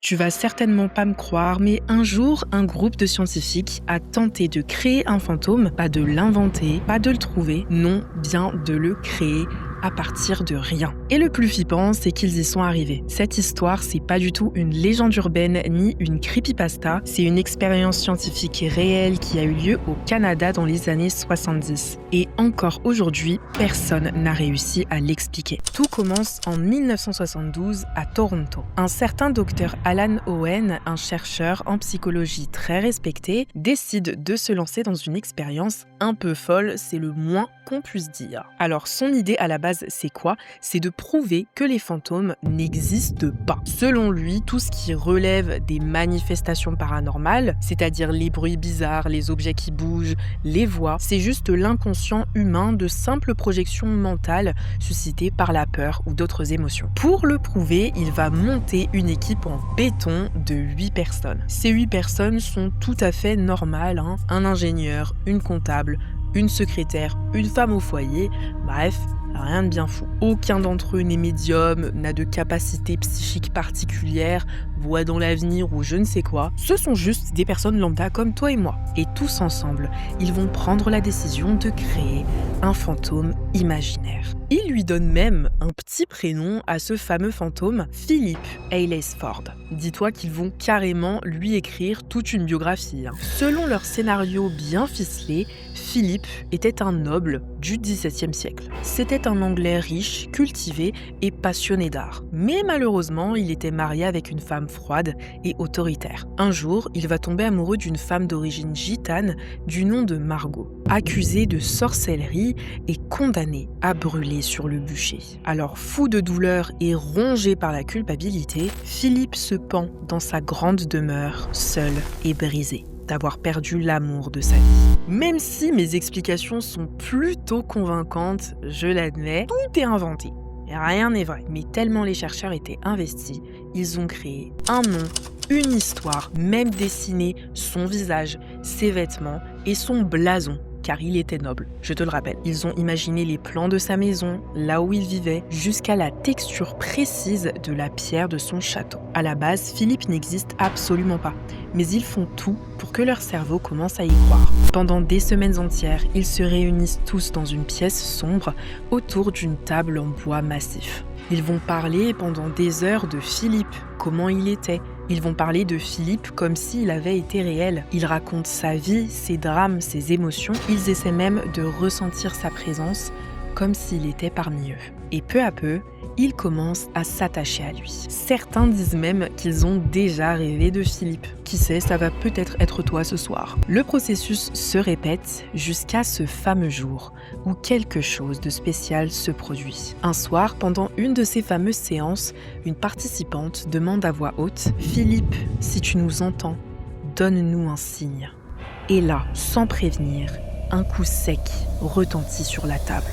Tu vas certainement pas me croire, mais un jour, un groupe de scientifiques a tenté de créer un fantôme, pas de l'inventer, pas de le trouver, non, bien de le créer à partir de rien. Et le plus flippant, c'est qu'ils y sont arrivés. Cette histoire, c'est pas du tout une légende urbaine ni une creepypasta, c'est une expérience scientifique réelle qui a eu lieu au Canada dans les années 70. Et encore aujourd'hui, personne n'a réussi à l'expliquer. Tout commence en 1972 à Toronto. Un certain docteur Alan Owen, un chercheur en psychologie très respecté, décide de se lancer dans une expérience un peu folle, c'est le moins qu'on puisse dire. Alors son idée à la base, c'est quoi ? C'est de prouver que les fantômes n'existent pas. Selon lui, tout ce qui relève des manifestations paranormales, c'est-à-dire les bruits bizarres, les objets qui bougent, les voix, c'est juste l'inconscient humain de simples projections mentales suscitées par la peur ou d'autres émotions. Pour le prouver, il va monter une équipe en béton de 8 personnes. Ces 8 personnes sont tout à fait normales, un ingénieur, une comptable, une secrétaire, une femme au foyer, bref, rien de bien fou. Aucun d'entre eux n'est médium, n'a de capacité psychique particulière, voit dans l'avenir ou je ne sais quoi. Ce sont juste des personnes lambda comme toi et moi. Et tous ensemble, ils vont prendre la décision de créer un fantôme imaginaire. Ils lui donnent même un petit prénom à ce fameux fantôme, Philip Aylesford. Dis-toi qu'ils vont carrément lui écrire toute une biographie. Selon leur scénario bien ficelé, Philippe était un noble du XVIIe siècle. C'était un Anglais riche, cultivé et passionné d'art. Mais malheureusement, il était marié avec une femme froide et autoritaire. Un jour, il va tomber amoureux d'une femme d'origine gitane du nom de Margot. Accusé de sorcellerie et condamné à brûler sur le bûcher. Alors, fou de douleur et rongé par la culpabilité, Philippe se pend dans sa grande demeure, seul et brisé d'avoir perdu l'amour de sa vie. Même si mes explications sont plutôt convaincantes, je l'admets, tout est inventé. Rien n'est vrai. Mais tellement les chercheurs étaient investis, ils ont créé un nom, une histoire, même dessiné son visage, ses vêtements et son blason, car il était noble, je te le rappelle. Ils ont imaginé les plans de sa maison, là où il vivait, jusqu'à la texture précise de la pierre de son château. À la base, Philippe n'existe absolument pas, mais ils font tout pour que leur cerveau commence à y croire. Pendant des semaines entières, ils se réunissent tous dans une pièce sombre autour d'une table en bois massif. Ils vont parler pendant des heures de Philippe, comment il était. Ils vont parler de Philippe comme s'il avait été réel. Ils racontent sa vie, ses drames, ses émotions. Ils essaient même de ressentir sa présence comme s'il était parmi eux. Et peu à peu, ils commencent à s'attacher à lui. Certains disent même qu'ils ont déjà rêvé de Philippe. Qui sait, ça va peut-être être toi ce soir. Le processus se répète jusqu'à ce fameux jour où quelque chose de spécial se produit. Un soir, pendant une de ces fameuses séances, une participante demande à voix haute « Philippe, si tu nous entends, donne-nous un signe ». Et là, sans prévenir, un coup sec retentit sur la table.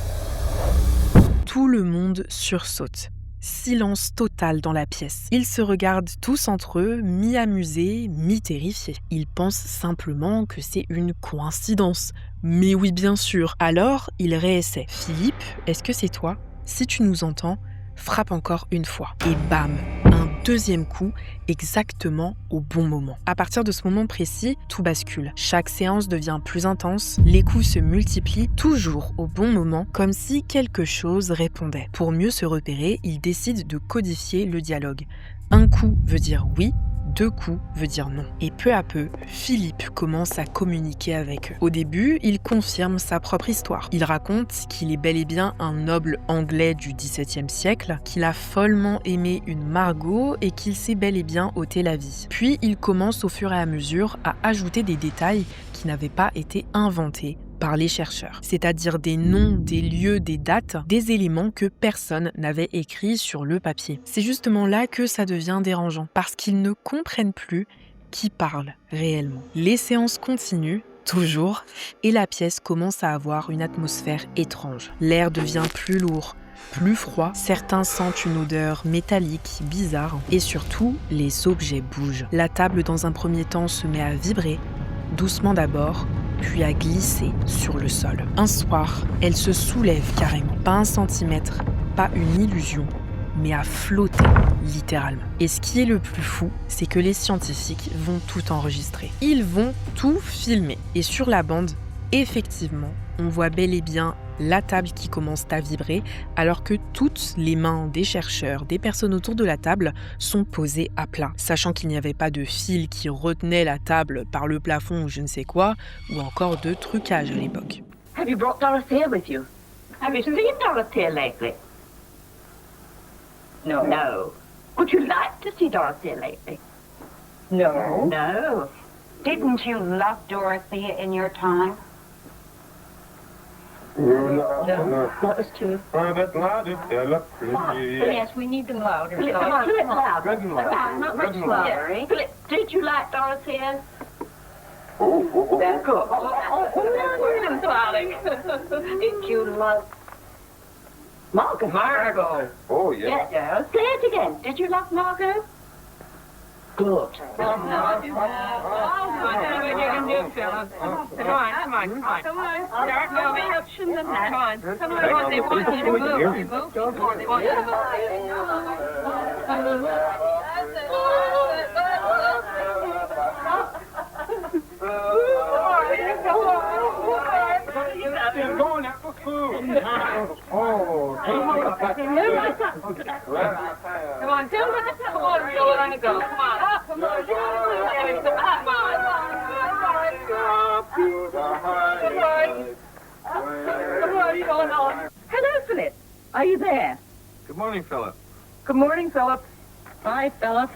Tout le monde sursaute. Silence total dans la pièce. Ils se regardent tous entre eux, mi-amusés, mi-terrifiés. Ils pensent simplement que c'est une coïncidence. Mais oui, bien sûr. Alors, ils réessaient. « Philippe, est-ce que c'est toi ? Si tu nous entends, frappe encore une fois. » Et bam, un deuxième coup, exactement au bon moment. À partir de ce moment précis, tout bascule. Chaque séance devient plus intense, les coups se multiplient, toujours au bon moment, comme si quelque chose répondait. Pour mieux se repérer, ils décident de codifier le dialogue. Un coup veut dire oui, 2 coups veut dire non. Et peu à peu, Philippe commence à communiquer avec eux. Au début, il confirme sa propre histoire. Il raconte qu'il est bel et bien un noble anglais du XVIIe siècle, qu'il a follement aimé une Margot et qu'il s'est bel et bien ôté la vie. Puis, il commence au fur et à mesure à ajouter des détails qui n'avaient pas été inventés par les chercheurs, c'est-à-dire des noms, des lieux, des dates, des éléments que personne n'avait écrits sur le papier. C'est justement là que ça devient dérangeant, parce qu'ils ne comprennent plus qui parle réellement. Les séances continuent, toujours, et la pièce commence à avoir une atmosphère étrange. L'air devient plus lourd, plus froid, certains sentent une odeur métallique, bizarre, et surtout, les objets bougent. La table, dans un premier temps, se met à vibrer, doucement d'abord, puis à glisser sur le sol. Un soir, elle se soulève carrément. Pas 1 centimètre, pas une illusion, mais à flotter, littéralement. Et ce qui est le plus fou, c'est que les scientifiques vont tout enregistrer. Ils vont tout filmer. Et sur la bande, effectivement, on voit bel et bien la table qui commence à vibrer, alors que toutes les mains des chercheurs, des personnes autour de la table, sont posées à plat, sachant qu'il n'y avait pas de fil qui retenait la table par le plafond ou je ne sais quoi, ou encore de trucage à l'époque. Have you brought Dorothea with you? Have you seen Dorothea lately? No. No. Would you like to see Dorothea lately? No. No. Didn't you love Dorothea in your time? No. That was too. Yes, we need them louder. Philip, come on, do it loud. Not much louder. Philip, did you like Dorothea? That's good. Oh, darling. Did you love Margot? Margot. Oh, yeah. Yes. Say it again. Did you love Margot? Good. Come on, you can do it, Philip. Come on. Start moving. Come on. They want you to move. They want you to Come on, tell me where you want to go. Come on. Come on. Hello, Philip. Are you there? Good morning, Philip. Good morning, Philip. Bye, Philip.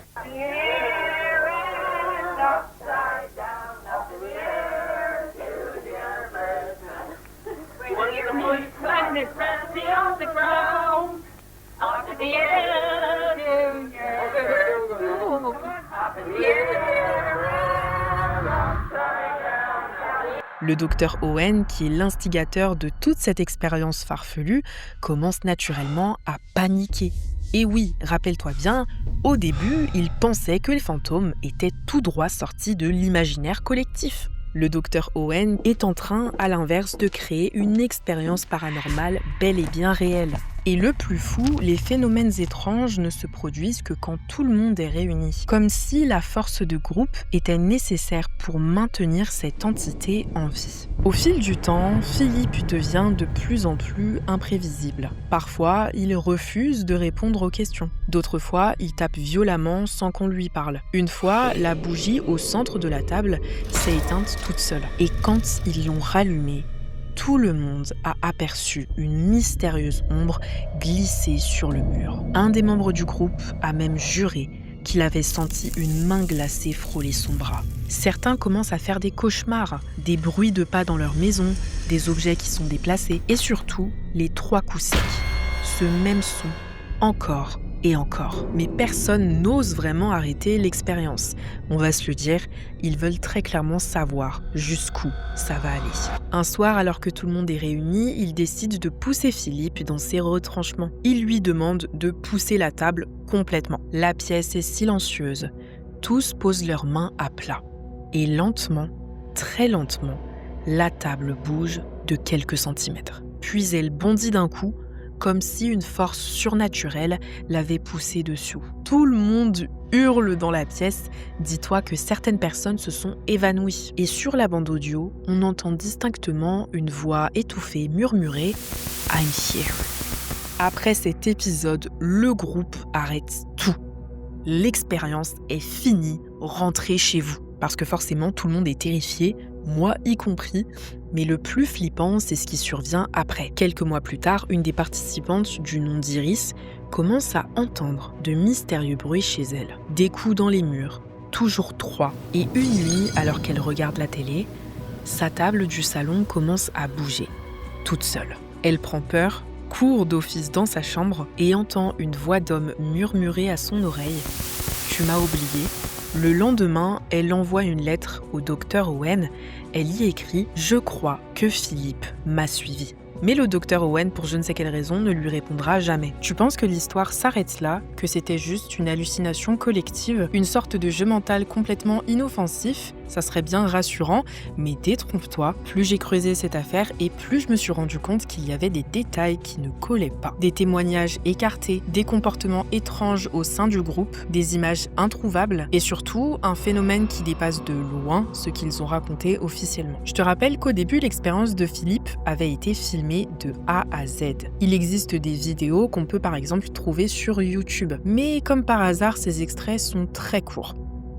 Le docteur Owen, qui est l'instigateur de toute cette expérience farfelue, commence naturellement à paniquer. Et oui, rappelle-toi bien, au début, il pensait que les fantômes étaient tout droit sortis de l'imaginaire collectif. Le docteur Owen est en train, à l'inverse, de créer une expérience paranormale bel et bien réelle. Et le plus fou, les phénomènes étranges ne se produisent que quand tout le monde est réuni. Comme si la force de groupe était nécessaire pour maintenir cette entité en vie. Au fil du temps, Philippe devient de plus en plus imprévisible. Parfois, il refuse de répondre aux questions. D'autres fois, il tape violemment sans qu'on lui parle. Une fois, la bougie au centre de la table s'est éteinte toute seule. Et quand ils l'ont rallumée, tout le monde a aperçu une mystérieuse ombre glisser sur le mur. Un des membres du groupe a même juré qu'il avait senti une main glacée frôler son bras. Certains commencent à faire des cauchemars, des bruits de pas dans leur maison, des objets qui sont déplacés et surtout les 3 coups secs. Ce même son, encore et encore. Mais personne n'ose vraiment arrêter l'expérience. On va se le dire, ils veulent très clairement savoir jusqu'où ça va aller. Un soir, alors que tout le monde est réuni, ils décident de pousser Philippe dans ses retranchements. Ils lui demandent de pousser la table complètement. La pièce est silencieuse. Tous posent leurs mains à plat. Et lentement, très lentement, la table bouge de quelques centimètres. Puis elle bondit d'un coup, comme si une force surnaturelle l'avait poussée dessous. Tout le monde hurle dans la pièce, dis-toi que certaines personnes se sont évanouies. Et sur la bande audio, on entend distinctement une voix étouffée murmurer « I'm here ». Après cet épisode, le groupe arrête tout. L'expérience est finie, rentrez chez vous. Parce que forcément, tout le monde est terrifié, moi y compris. Mais le plus flippant, c'est ce qui survient après. Quelques mois plus tard, une des participantes, du nom d'Iris, commence à entendre de mystérieux bruits chez elle. Des coups dans les murs, toujours 3. Et une nuit, alors qu'elle regarde la télé, sa table du salon commence à bouger, toute seule. Elle prend peur, court d'office dans sa chambre et entend une voix d'homme murmurer à son oreille « Tu m'as oublié ». Le lendemain, elle envoie une lettre au docteur Owen. Elle y écrit « Je crois que Philippe m'a suivi ». Mais le docteur Owen, pour je ne sais quelle raison, ne lui répondra jamais. Tu penses que l'histoire s'arrête là, que c'était juste une hallucination collective, une sorte de jeu mental complètement inoffensif? Ça serait bien rassurant, mais détrompe-toi, plus j'ai creusé cette affaire et plus je me suis rendu compte qu'il y avait des détails qui ne collaient pas. Des témoignages écartés, des comportements étranges au sein du groupe, des images introuvables et surtout un phénomène qui dépasse de loin ce qu'ils ont raconté officiellement. Je te rappelle qu'au début, l'expérience de Philippe avait été filmée de A à Z. Il existe des vidéos qu'on peut par exemple trouver sur YouTube, mais comme par hasard, ces extraits sont très courts.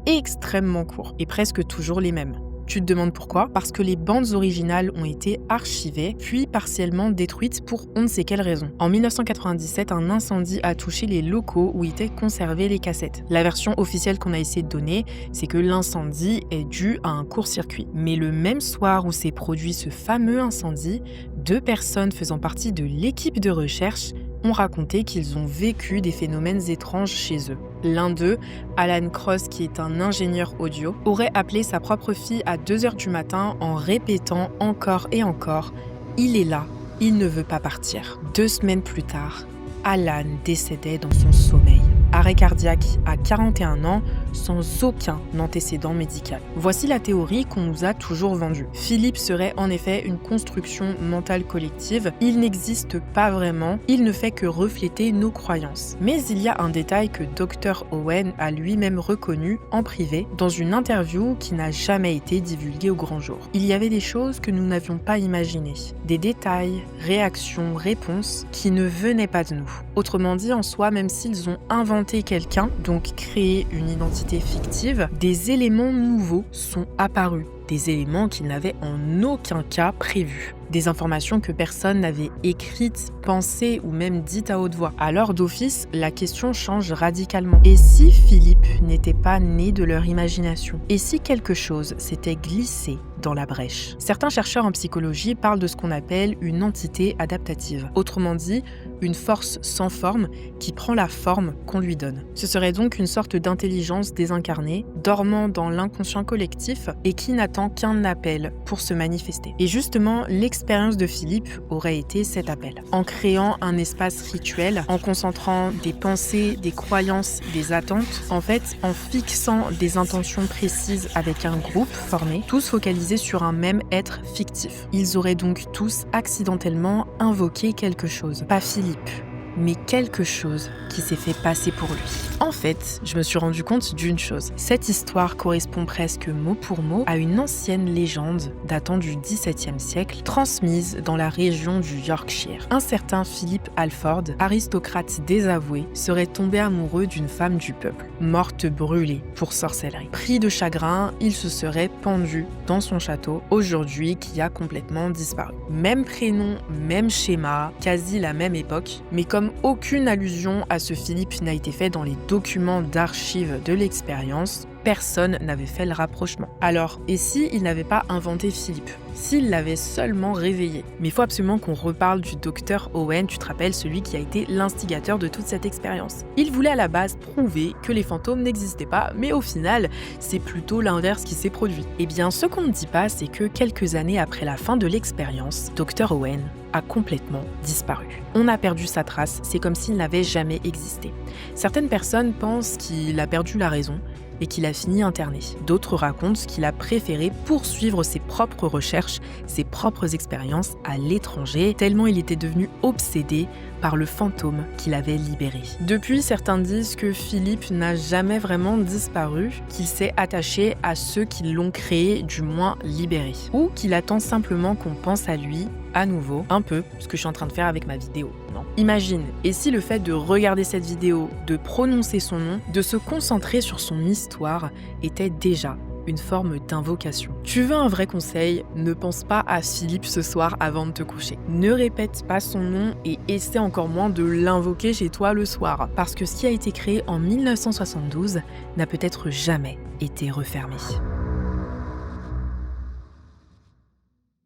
Extrêmement courts et presque toujours les mêmes. Tu te demandes pourquoi? Parce que les bandes originales ont été archivées, puis partiellement détruites pour on ne sait quelle raison. En 1997, un incendie a touché les locaux où étaient conservées les cassettes. La version officielle qu'on a essayé de donner, c'est que l'incendie est dû à un court-circuit. Mais le même soir où s'est produit ce fameux incendie, 2 personnes faisant partie de l'équipe de recherche ont raconté qu'ils ont vécu des phénomènes étranges chez eux. L'un d'eux, Alan Cross, qui est un ingénieur audio, aurait appelé sa propre fille à 2h du matin en répétant encore et encore « Il est là, il ne veut pas partir ». 2 semaines plus tard, Alan décédait dans son sommeil. Arrêt cardiaque à 41 ans, sans aucun antécédent médical. Voici la théorie qu'on nous a toujours vendue. Philippe serait en effet une construction mentale collective. Il n'existe pas vraiment, il ne fait que refléter nos croyances. Mais il y a un détail que Dr. Owen a lui-même reconnu en privé dans une interview qui n'a jamais été divulguée au grand jour. Il y avait des choses que nous n'avions pas imaginées. Des détails, réactions, réponses qui ne venaient pas de nous. Autrement dit, en soi, même s'ils ont inventé quelqu'un, donc créé une identité fictive, des éléments nouveaux sont apparus. Des éléments qu'ils n'avaient en aucun cas prévus. Des informations que personne n'avait écrites, pensées ou même dites à haute voix. Alors d'office, la question change radicalement. Et si Philippe n'était pas né de leur imagination? Et si quelque chose s'était glissé dans la brèche? Certains chercheurs en psychologie parlent de ce qu'on appelle une entité adaptative. Autrement dit, une force sans forme qui prend la forme qu'on lui donne. Ce serait donc une sorte d'intelligence désincarnée, dormant dans l'inconscient collectif et qui n'attend qu'un appel pour se manifester. Et justement, l'expérience de Philippe aurait été cet appel. En créant un espace rituel, en concentrant des pensées, des croyances, des attentes, en fait, en fixant des intentions précises avec un groupe formé, tous focalisés sur un même être fictif. Ils auraient donc tous accidentellement invoqué quelque chose. Pas Philippe, mais quelque chose qui s'est fait passer pour lui. En fait, je me suis rendu compte d'une chose. Cette histoire correspond presque mot pour mot à une ancienne légende datant du XVIIe siècle, transmise dans la région du Yorkshire. Un certain Philip Halford, aristocrate désavoué, serait tombé amoureux d'une femme du peuple, morte brûlée pour sorcellerie. Pris de chagrin, il se serait pendu dans son château, aujourd'hui qui a complètement disparu. Même prénom, même schéma, quasi la même époque, mais comme aucune allusion à ce Philippe n'a été faite dans les documents d'archives de l'expérience, personne n'avait fait le rapprochement. Alors, et si il n'avait pas inventé Philippe? S'il l'avait seulement réveillé? Mais il faut absolument qu'on reparle du docteur Owen, tu te rappelles, celui qui a été l'instigateur de toute cette expérience. Il voulait à la base prouver que les fantômes n'existaient pas, mais au final, c'est plutôt l'inverse qui s'est produit. Eh bien, ce qu'on ne dit pas, c'est que quelques années après la fin de l'expérience, Dr. Owen a complètement disparu. On a perdu sa trace, c'est comme s'il n'avait jamais existé. Certaines personnes pensent qu'il a perdu la raison et qu'il a fini interné. D'autres racontent qu'il a préféré poursuivre ses propres recherches, ses propres expériences à l'étranger, tellement il était devenu obsédé par le fantôme qu'il avait libéré. Depuis, certains disent que Philippe n'a jamais vraiment disparu, qu'il s'est attaché à ceux qui l'ont créé, du moins libéré, ou qu'il attend simplement qu'on pense à lui à nouveau, un peu ce que je suis en train de faire avec ma vidéo. Non. Imagine, et si le fait de regarder cette vidéo, de prononcer son nom, de se concentrer sur son histoire, était déjà une forme d'invocation. Tu veux un vrai conseil? Ne pense pas à Philippe ce soir avant de te coucher. Ne répète pas son nom et essaie encore moins de l'invoquer chez toi le soir, parce que ce qui a été créé en 1972 n'a peut-être jamais été refermé.